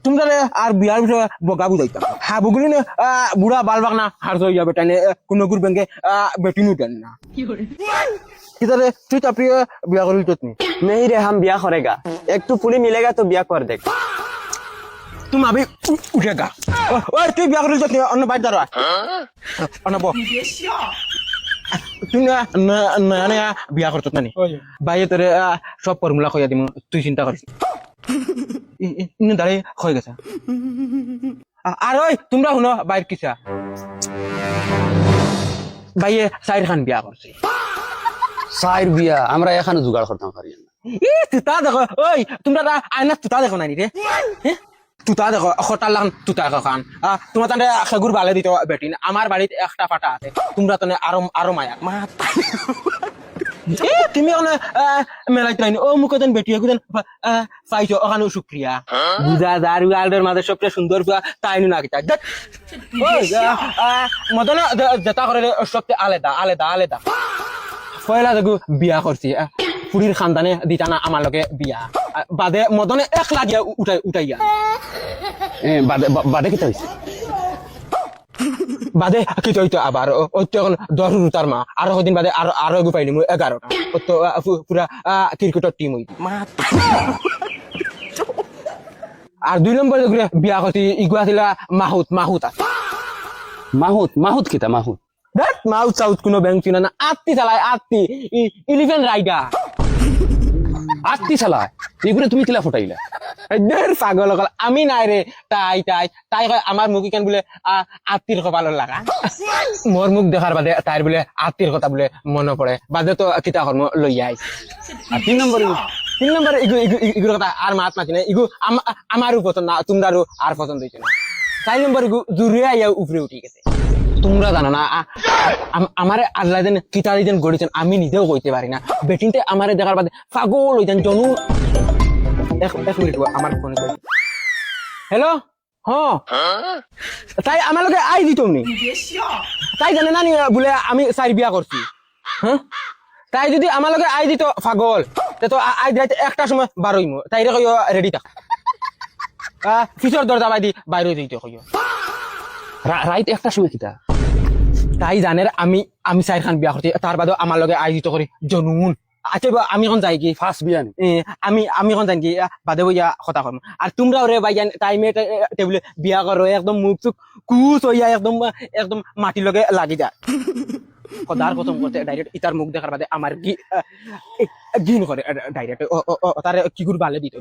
তোমরা আর বিয়ার বিষয়ে বগা বুঝাইতাম হাবুগুলি বুড়া বাল বাগনা হার হয়ে যাবে টাইনে কোনো ব্যাংকে বেটিনু দেন না কিতারে তুই তাপড়ি বিয়া করলি তো তুমি नहीं रे हम ब्याह करेगा एक तो पुली मिलेगा तो ब्याह कर देगा তুমি আবি উঠেগা ওই তুই বিয়া করলি তো অন্য বাইর দাঁড়া অন্য বো তুই না বিয়া করতো নানি বাইরে তোরে সব ফর্মুলা কইয়া দিমু তুই চিন্তা করিস ইনে দাঁড়াই হয়ে গেছে আর ওই তোমরা শুনো বাইর কিসা বাইয়ে সাইর খান বিয়া করছে সাইর বিয়া আমরা এখানে জোগাড় করতাম পারি না তুতা দেখো ওই তোমরা আয়না তুতা দেখো নানি রে তুতা দেখো খটার লাগান তুতা খান তোমার তাহলে সেগুর বালে দিত বেটিন আমার বাড়িতে একটা ফাটা আছে তোমরা তো আরো মায়া মা তুমি ওখানে মেলাইতে রাইনি ও মুখে দেন বেটি এগুদেন পাইছো ওখানে শুক্রিয়া বুঝা দারু আলদের মাঝে সবচেয়ে সুন্দর তাই না কিতা মদন যেটা করে সবচেয়ে আলাদা আলাদা আলাদা পয়লা দেখো বিয়া করছি পুরীর খানদানে দিতা না আমার লগে বিয়া বাদে মদনে এক লাগিয়া উঠাইয়া বাদে কিতা হইছে বাদে কি তো আবার এখন 10 রুতার মা আরো কদিন বাদে আরো এগু পাইনি 11টা তো পুরা ক্রিকেটের টিম হইত আর 2 নম্বর বিয়া করছি ইগুয়া ছিল মাহুত আছে মাহুত কিতা মাহুত মাউথ সাউথ কোনো ব্যাংক ছিল না আত্মি চালায় আত্মি 11 রাইডার আত্মি চালায় এগুলো তুমি কিলা ফুটাইলা পাগল আমি নাই রে তাই কয় আমার মুখ কেন বলে আত্মীর কপাল লাগা মোর মুখ দেখার বাদে তাইর বলে আত্মীর কথা বলে মনে পড়ে বাদে তো কিতা কর্ম লইয়া আইছে আর 3 নম্বর ইগুর কথা আর মাত মাতি না ইগু আমারও পছন্দ না তোমরারও আর পছন্দ হইছে না 4 নম্বর ইগু জুড়ে আইয়া উপরে উঠে গেছে তোমরা জানো না আমারে আল্লাহ দেন কিতা দিন গড়িছেন আমি নিজেও কইতে পারি না বেটিনতে আমারে দেখার বাদে পাগল হইতেন জনু এক মিনিট আমার ফোন হ্যালো তাই আমার লগে আই দিত তাই জানে না বলে আমি সাইর বিয়া করছি হ্যাঁ তাই যদি আমার লগে আই দিত পাগল তো আই দিতে একটা সময় বারোইম তাই রে কইও রেডি থাক পিছর দরজা বাই দি বাইরে দিতে কইও রাইত একটা সময় কিতা তাই জানে আমি সাইর খান বিয়া করছি তার বাদেও আমার লগে আই দিত করি জনুন আচ্ছা আমি এখন যাই কি ফার্স্ট বিয়া আমি এখন যাই কি বাদে বইয়া কথা কম আর তোমরা ওরে ভাই টাইমে টেবিলে বিয়া করো একদম মুখ চুখ কুচ হইয়া একদম মাটির লগে লাগি যায় কদার প্রথম করতে ডাইরেক্ট ইতার মুখ দেখার বাদে আমার ঘিন করে ডাইরেক্ট তার কি করে বালে দিত